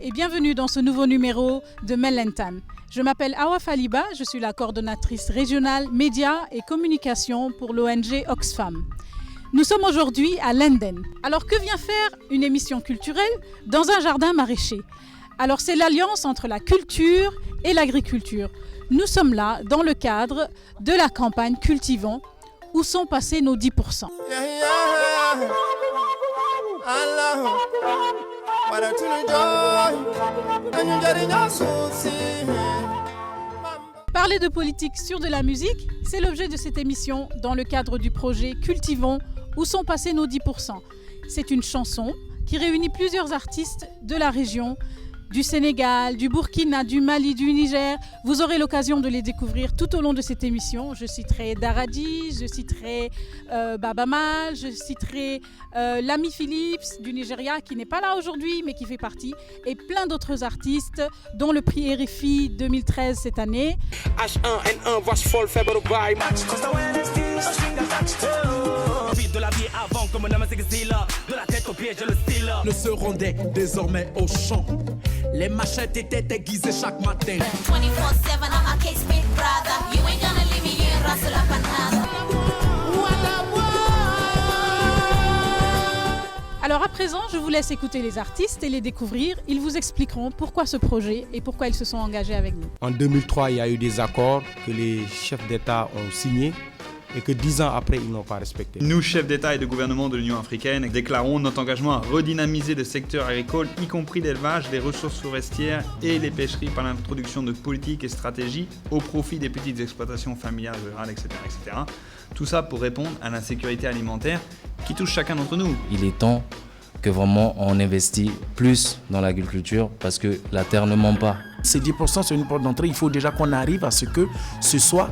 et bienvenue dans ce nouveau numéro de Mellentan. Je m'appelle Awa Faliba, je suis la coordonnatrice régionale médias et communication pour l'ONG Oxfam. Nous sommes aujourd'hui à Lenden. Alors que vient faire une émission culturelle dans un jardin maraîcher? Alors c'est l'alliance entre la culture et l'agriculture. Nous sommes là dans le cadre de la campagne Cultivons, où sont passés nos 10%. Parler de politique sur de la musique, c'est l'objet de cette émission dans le cadre du projet Cultivons, où sont passés nos 10%. C'est une chanson qui réunit plusieurs artistes de la région, du Sénégal, du Burkina, du Mali, du Niger. Vous aurez l'occasion de les découvrir tout au long de cette émission. Je citerai Daradi, je citerai Baba Mal, je citerai Lami Phillips du Nigeria qui n'est pas là aujourd'hui mais qui fait partie, et plein d'autres artistes dont le prix RFI 2013 cette année. H1N1 vache folle faible au bail. De la vie avant comme un homme de la tête au pied je le style. Ne se rendait désormais au champ. Les machettes étaient aiguisées chaque matin. 24/7 I'm a case big brother. You ain't gonna leave me here rustle up and Alors à présent, je vous laisse écouter les artistes et les découvrir. Ils vous expliqueront pourquoi ce projet et pourquoi ils se sont engagés avec nous. En 2003, il y a eu des accords que les chefs d'État ont signés et que 10 ans après, ils n'ont pas respecté. Nous, chefs d'État et de gouvernement de l'Union africaine, déclarons notre engagement à redynamiser le secteur agricole, y compris l'élevage, les ressources forestières et les pêcheries par l'introduction de politiques et stratégies au profit des petites exploitations familiales, rurales, etc., etc. Tout ça pour répondre à l'insécurité alimentaire qui touche chacun d'entre nous. Il est temps que vraiment on investit plus dans l'agriculture parce que la terre ne ment pas. Ces 10%, c'est une porte d'entrée. Il faut déjà qu'on arrive à ce que ce soit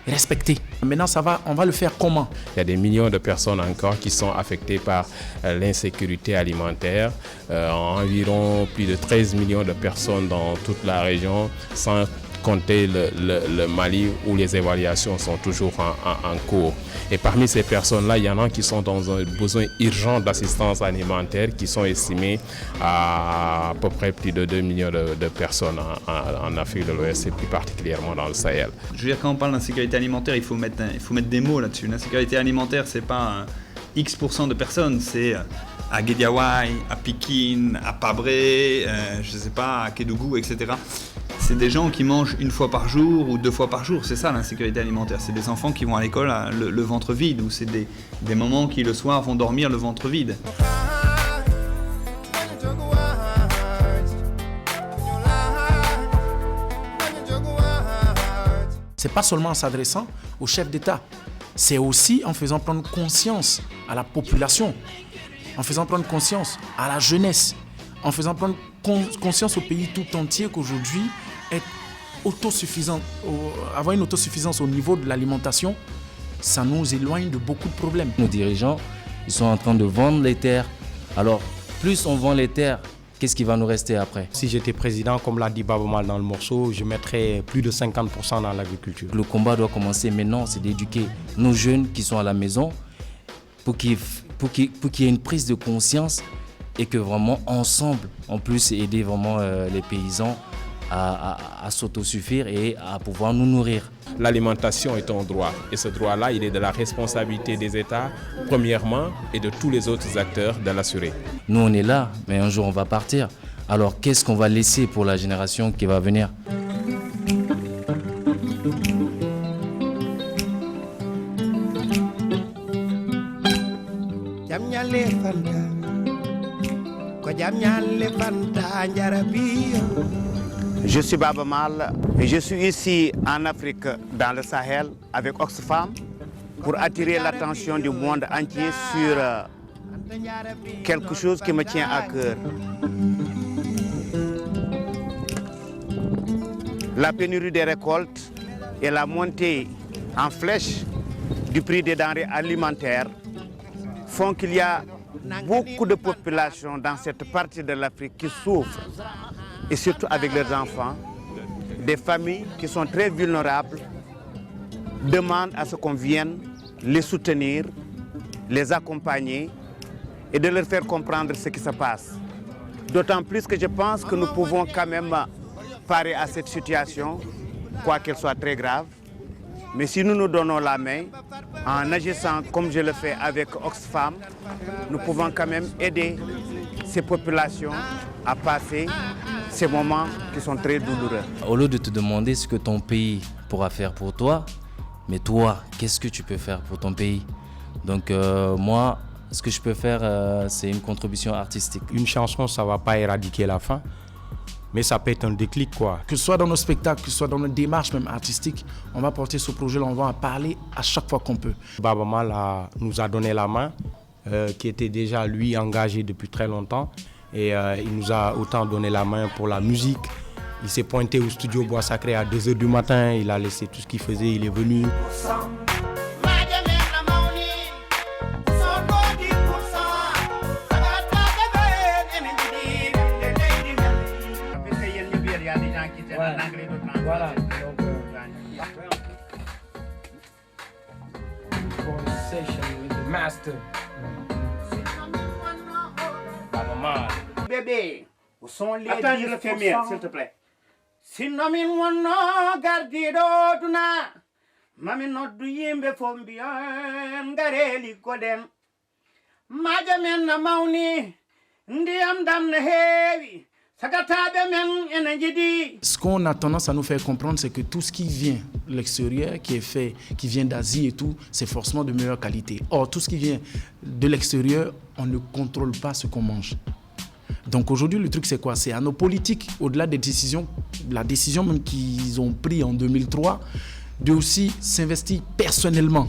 respecté. Maintenant, on va le faire comment? Il y a des millions de personnes encore qui sont affectées par l'insécurité alimentaire. Environ plus de 13 millions de personnes dans toute la région, sans compter le Mali où les évaluations sont toujours en cours. Et parmi ces personnes-là, il y en a qui sont dans un besoin urgent d'assistance alimentaire qui sont estimés à peu près plus de 2 millions de personnes en Afrique de l'Ouest et plus particulièrement dans le Sahel. Je veux dire, quand on parle d'insécurité alimentaire, il faut mettre des mots là-dessus. L'insécurité alimentaire, c'est pas X% de personnes, c'est à Guédiawaye, à Pikine, à Pabré, je sais pas, à Kédougou, etc. C'est des gens qui mangent une fois par jour ou 2 fois par jour, c'est ça l'insécurité alimentaire. C'est des enfants qui vont à l'école le ventre vide, ou c'est des mamans qui le soir vont dormir le ventre vide. C'est pas seulement en s'adressant aux chefs d'État, c'est aussi en faisant prendre conscience à la population, en faisant prendre conscience à la jeunesse, en faisant prendre conscience au pays tout entier qu'aujourd'hui, être autosuffisant, avoir une autosuffisance au niveau de l'alimentation, ça nous éloigne de beaucoup de problèmes. Nos dirigeants, ils sont en train de vendre les terres. Alors, plus on vend les terres, qu'est-ce qui va nous rester après? Si j'étais président, comme l'a dit Baba Mal dans le morceau, je mettrais plus de 50% dans l'agriculture. Le combat doit commencer maintenant, c'est d'éduquer nos jeunes qui sont à la maison pour qu'il y ait une prise de conscience et que vraiment ensemble, on puisse aider vraiment les paysans à s'autosuffire et à pouvoir nous nourrir. L'alimentation est un droit et ce droit-là, il est de la responsabilité des États, premièrement, et de tous les autres acteurs de l'assurer. Nous, on est là, mais un jour, on va partir. Alors, qu'est-ce qu'on va laisser pour la génération qui va venir? Je suis Baba Mal et je suis ici en Afrique, dans le Sahel, avec Oxfam, pour attirer l'attention du monde entier sur quelque chose qui me tient à cœur. La pénurie des récoltes et la montée en flèche du prix des denrées alimentaires font qu'il y a beaucoup de populations dans cette partie de l'Afrique qui souffrent, et surtout avec leurs enfants. Des familles qui sont très vulnérables demandent à ce qu'on vienne les soutenir, les accompagner et de leur faire comprendre ce qui se passe. D'autant plus que je pense que nous pouvons quand même parer à cette situation, quoi qu'elle soit très grave. Mais si nous nous donnons la main, en agissant comme je le fais avec Oxfam, nous pouvons quand même aider ces populations à passer ces moments qui sont très douloureux. Au lieu de te demander ce que ton pays pourra faire pour toi, mais toi, qu'est-ce que tu peux faire pour ton pays? Donc moi, ce que je peux faire, c'est une contribution artistique. Une chanson, ça ne va pas éradiquer la faim, mais ça peut être un déclic, quoi. Que ce soit dans nos spectacles, que ce soit dans nos démarches même artistiques, on va porter ce projet-là, on va en parler à chaque fois qu'on peut. Baba Maal nous a donné la main, qui était déjà lui engagé depuis très longtemps. Et il nous a autant donné la main pour la musique. Il s'est pointé au studio Bois Sacré à 2h du matin, il a laissé tout ce qu'il faisait, il est venu. Voilà. Conversation with the master. Baba Maal. Bébé, où sont les 10%? Attends, je le fais mieux, s'il te plaît. Si nomin wono gardido duna, mami noddu yimbe fombiyan gareli koden. Maja men na mauni, ndiyam dam na heewi. Ce qu'on a tendance à nous faire comprendre, c'est que tout ce qui vient de l'extérieur, qui vient d'Asie et tout, c'est forcément de meilleure qualité. Or, tout ce qui vient de l'extérieur, on ne contrôle pas ce qu'on mange. Donc aujourd'hui, le truc, c'est quoi? C'est à nos politiques, au-delà des décisions, la décision même qu'ils ont prise en 2003, de aussi s'investir personnellement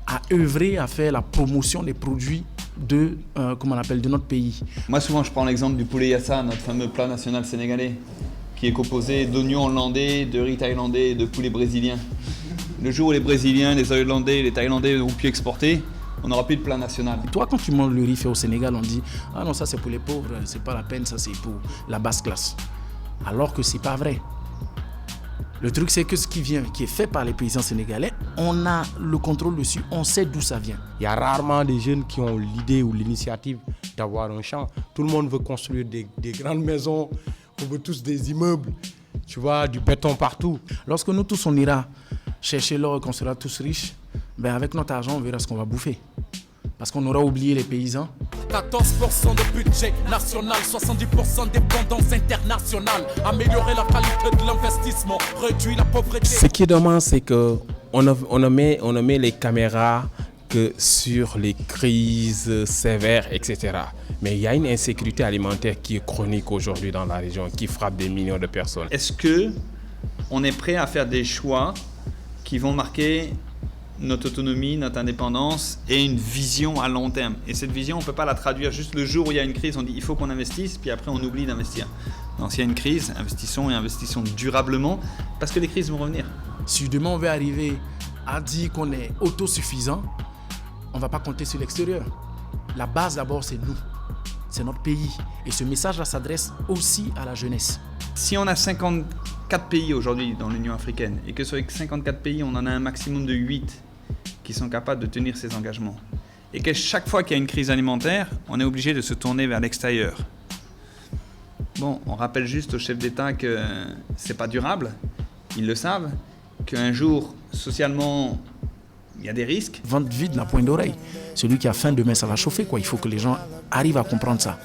à œuvrer, à faire la promotion des produits de notre pays. Moi souvent je prends l'exemple du poulet yassa, notre fameux plat national sénégalais, qui est composé d'oignons hollandais, de riz thaïlandais et de poulet brésilien. Le jour où les Brésiliens, les Hollandais, les Thaïlandais ont pu exporter, on n'aura plus de plat national. Toi, quand tu manges le riz fait au Sénégal, on dit « Ah non, ça c'est pour les pauvres, c'est pas la peine, ça c'est pour la basse classe ». Alors que c'est pas vrai. Le truc, c'est que ce qui est fait par les paysans sénégalais, on a le contrôle dessus, on sait d'où ça vient. Il y a rarement des jeunes qui ont l'idée ou l'initiative d'avoir un champ. Tout le monde veut construire des grandes maisons, on veut tous des immeubles, tu vois, du béton partout. Lorsque nous tous, on ira chercher l'or et qu'on sera tous riches, ben avec notre argent, on verra ce qu'on va bouffer. Parce qu'on aura oublié les paysans. 14% de budget national, 70% de dépendance internationale. Améliorer la qualité de l'investissement, réduire la pauvreté. Ce qui est dommage, c'est qu'on ne met les caméras que sur les crises sévères, etc. Mais il y a une insécurité alimentaire qui est chronique aujourd'hui dans la région, qui frappe des millions de personnes. Est-ce qu'on est prêt à faire des choix qui vont marquer notre autonomie, notre indépendance et une vision à long terme? Et cette vision, on ne peut pas la traduire juste le jour où il y a une crise, on dit il faut qu'on investisse, puis après on oublie d'investir. Non, s'il y a une crise, investissons et investissons durablement, parce que les crises vont revenir. Si demain on veut arriver à dire qu'on est autosuffisant, on ne va pas compter sur l'extérieur. La base d'abord, c'est nous, c'est notre pays. Et ce message-là s'adresse aussi à la jeunesse. Si on a 54 pays aujourd'hui dans l'Union africaine, et que sur les 54 pays, on en a un maximum de 8 qui sont capables de tenir ces engagements, et que chaque fois qu'il y a une crise alimentaire, on est obligé de se tourner vers l'extérieur. Bon, on rappelle juste aux chefs d'État que c'est pas durable, ils le savent, qu'un jour, socialement, il y a des risques. Ventre vide n'a point d'oreille. Celui qui a faim, demain ça va chauffer, quoi. Il faut que les gens arrivent à comprendre ça.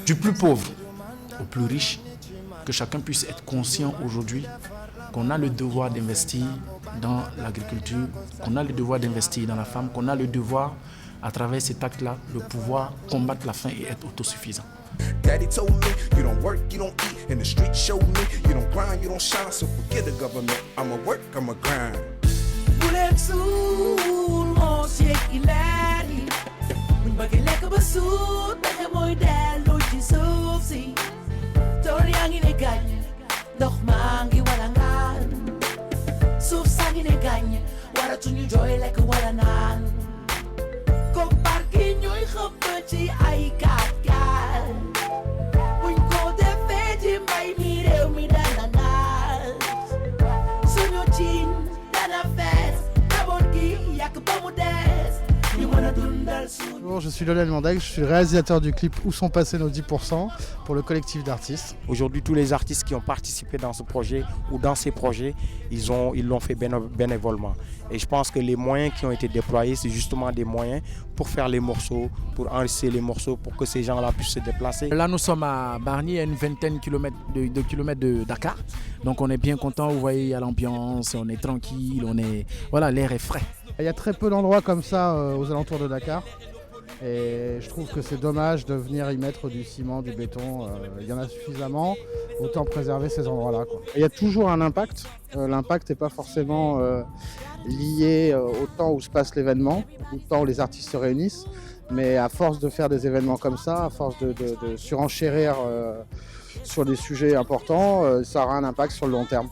Du plus pauvre au plus riche, que chacun puisse être conscient aujourd'hui qu'on a le devoir d'investir dans l'agriculture, qu'on a le devoir d'investir dans la femme, qu'on a le devoir, à travers cet acte-là, de pouvoir combattre la faim et être autosuffisant. Daddy told me, you don't work, you don't eat, and the street showed me, you don't grind, you don't shine, so forget the government, I'ma work, I'ma grind. Bulan soon, monsieur Hilary, mun bëgg lekk ba suur, pexe mooy dellu ci suuf si. Tool yaa ngi ne gàññ, ndox maa ngi wala ngaan, suuf saa ngi ne gàññ, waratuñu jooy lekk wala naan. Koppar gi ñooy xëpp ci ay gaat gaat. Bonjour, je suis Lionel Mandeg, je suis le réalisateur du clip Où sont passés nos 10% pour le collectif d'artistes. Aujourd'hui, tous les artistes qui ont participé dans ce projet ou dans ces projets, ils l'ont fait bénévolement. Et je pense que les moyens qui ont été déployés, c'est justement des moyens pour faire les morceaux, pour enregistrer les morceaux, pour que ces gens-là puissent se déplacer. Là, nous sommes à Bargny, à une vingtaine de kilomètres de Dakar. Donc on est bien content, vous voyez, il y a l'ambiance, on est tranquille, voilà, l'air est frais. Il y a très peu d'endroits comme ça aux alentours de Dakar. Et je trouve que c'est dommage de venir y mettre du ciment, du béton. Il y en a suffisamment, autant préserver ces endroits-là, quoi. Il y a toujours un impact. L'impact n'est pas forcément lié au temps où se passe l'événement, au temps où les artistes se réunissent. Mais à force de faire des événements comme ça, à force de surenchérir sur des sujets importants, ça aura un impact sur le long terme.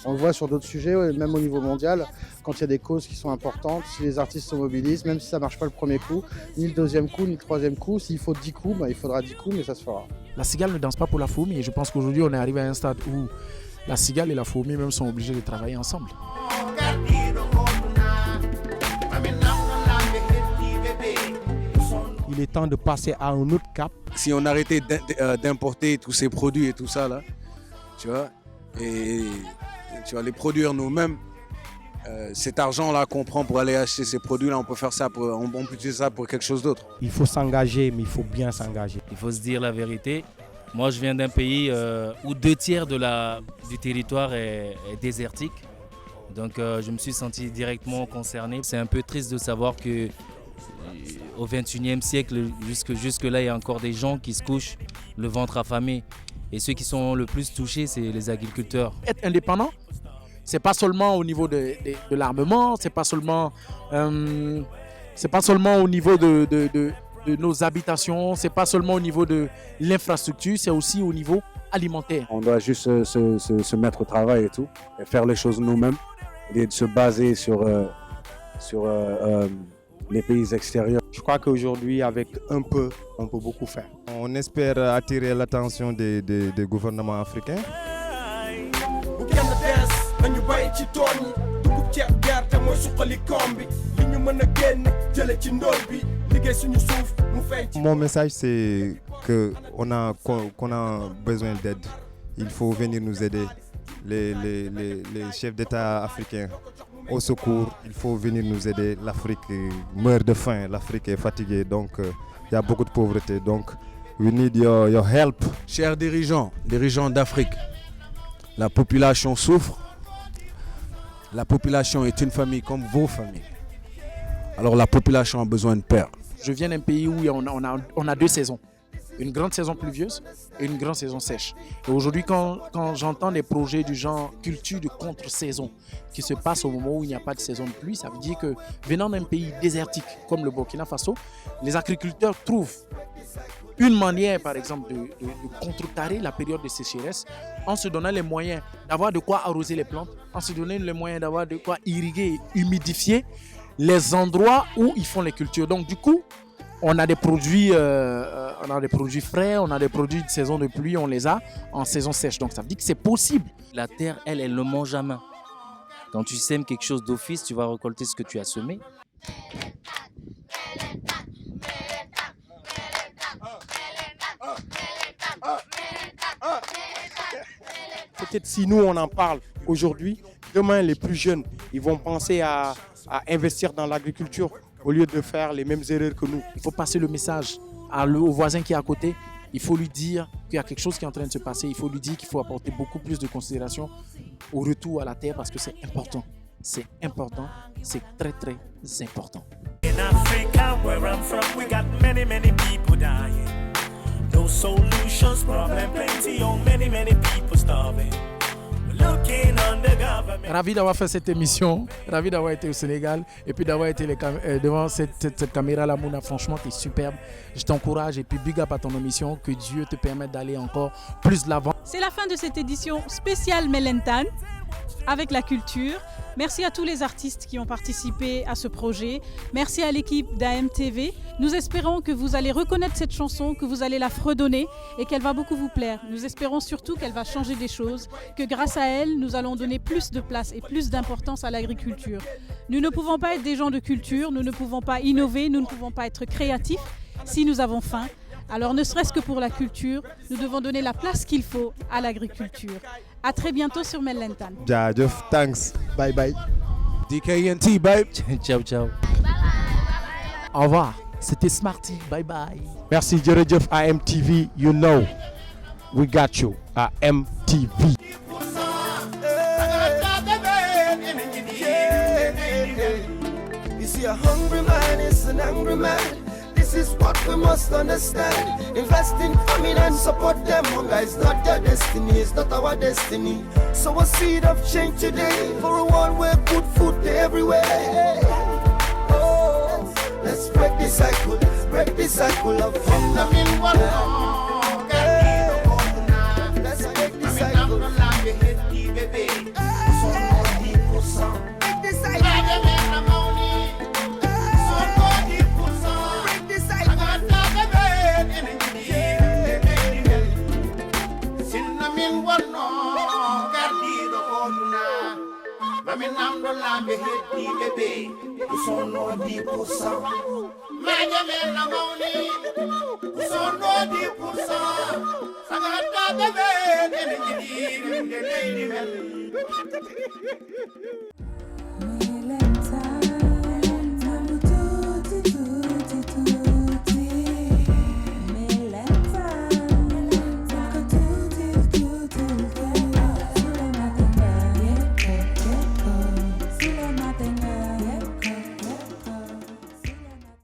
On le voit sur d'autres sujets, même au niveau mondial, quand il y a des causes qui sont importantes, si les artistes se mobilisent, même si ça ne marche pas le premier coup, ni le deuxième coup, ni le troisième coup, s'il faut 10 coups, il faudra 10 coups, mais ça se fera. La cigale ne danse pas pour la fourmi et je pense qu'aujourd'hui on est arrivé à un stade où la cigale et la fourmi même sont obligées de travailler ensemble. Il est temps de passer à un autre cap. Si on arrêtait d'importer tous ces produits et tout ça là, tu vois, et tu vas les produire nous-mêmes, cet argent-là qu'on prend pour aller acheter ces produits-là, on peut faire ça, on peut utiliser ça pour quelque chose d'autre. Il faut s'engager, mais il faut bien s'engager. Il faut se dire la vérité. Moi, je viens d'un pays où 2/3 du territoire est désertique. Donc, je me suis senti directement concerné. C'est un peu triste de savoir que au XXIe siècle, jusque-là, il y a encore des gens qui se couchent le ventre affamé. Et ceux qui sont le plus touchés, c'est les agriculteurs. Être indépendant, c'est pas seulement au niveau de l'armement, c'est pas seulement au niveau de nos habitations, c'est pas seulement au niveau de l'infrastructure, c'est aussi au niveau alimentaire. On doit juste se mettre au travail et tout, et faire les choses nous-mêmes, et de se baser sur les pays extérieurs. Je crois qu'aujourd'hui, avec un peu, on peut beaucoup faire. On espère attirer l'attention des gouvernements africains. Mon message, c'est qu'on a besoin d'aide. Il faut venir nous aider. Les chefs d'État africains, au secours, il faut venir nous aider. L'Afrique meurt de faim, l'Afrique est fatiguée, donc il y a beaucoup de pauvreté. Donc, we need your help. Chers dirigeants d'Afrique, la population souffre. La population est une famille comme vos familles. Alors la population a besoin de père. Je viens d'un pays où on a 2 saisons. Une grande saison pluvieuse et une grande saison sèche. Et aujourd'hui, quand j'entends des projets du genre culture de contre-saison qui se passent au moment où il n'y a pas de saison de pluie, ça veut dire que venant d'un pays désertique comme le Burkina Faso, les agriculteurs trouvent une manière, par exemple, de contrecarrer la période de sécheresse en se donnant les moyens d'avoir de quoi arroser les plantes, en se donnant les moyens d'avoir de quoi irriguer et humidifier les endroits où ils font les cultures. Donc du coup, on a des produits frais, on a des produits de saison de pluie, on les a en saison sèche. Donc ça veut dire que c'est possible. La terre, elle le mange à main. Quand tu sèmes quelque chose d'office, tu vas récolter ce que tu as semé. Peut-être si nous on en parle aujourd'hui, demain les plus jeunes, ils vont penser à investir dans l'agriculture au lieu de faire les mêmes erreurs que nous. Il faut passer le message au voisin qui est à côté. Il faut lui dire qu'il y a quelque chose qui est en train de se passer. Il faut lui dire qu'il faut apporter beaucoup plus de considération au retour à la terre parce que c'est important. C'est important, c'est très très important. In Africa, where I'm from, we got many people dying. No solutions, problem plenty, oh many people starving. Looking on the government. Ravi d'avoir fait cette émission, ravi d'avoir été au Sénégal et puis d'avoir été devant cette caméra-là, Mouna. Franchement, tu es superbe. Je t'encourage et puis big up à ton émission. Que Dieu te permette d'aller encore plus de l'avant. C'est la fin de cette édition spéciale Melentan avec la culture. Merci à tous les artistes qui ont participé à ce projet. Merci à l'équipe d'AMTV. Nous espérons que vous allez reconnaître cette chanson, que vous allez la fredonner et qu'elle va beaucoup vous plaire. Nous espérons surtout qu'elle va changer des choses, que grâce à elle, nous allons donner plus de place et plus d'importance à l'agriculture. Nous ne pouvons pas être des gens de culture, nous ne pouvons pas innover, nous ne pouvons pas être créatifs si nous avons faim. Alors ne serait-ce que pour la culture, nous devons donner la place qu'il faut à l'agriculture. À très bientôt sur Mellentan. Jaajëf, thanks. Bye bye. DKNT, babe. Ciao, ciao. Au revoir. C'était Smarty. Bye bye. Merci jërëjëf AMTV, you know we got you AMTV. You see, a hungry man is an angry man. This is what we must understand. Invest in famine and support them. Hunger is not their destiny, it's not our destiny. Sow a seed of change today for a world where good food is everywhere. Oh, let's break the cycle of hunger. Let's break the cycle. Maminamdo lambe heti bebe, usono di pusa. Majame na mauni, usono di pusa. Sagata bebe, nene jidi, nene jidi.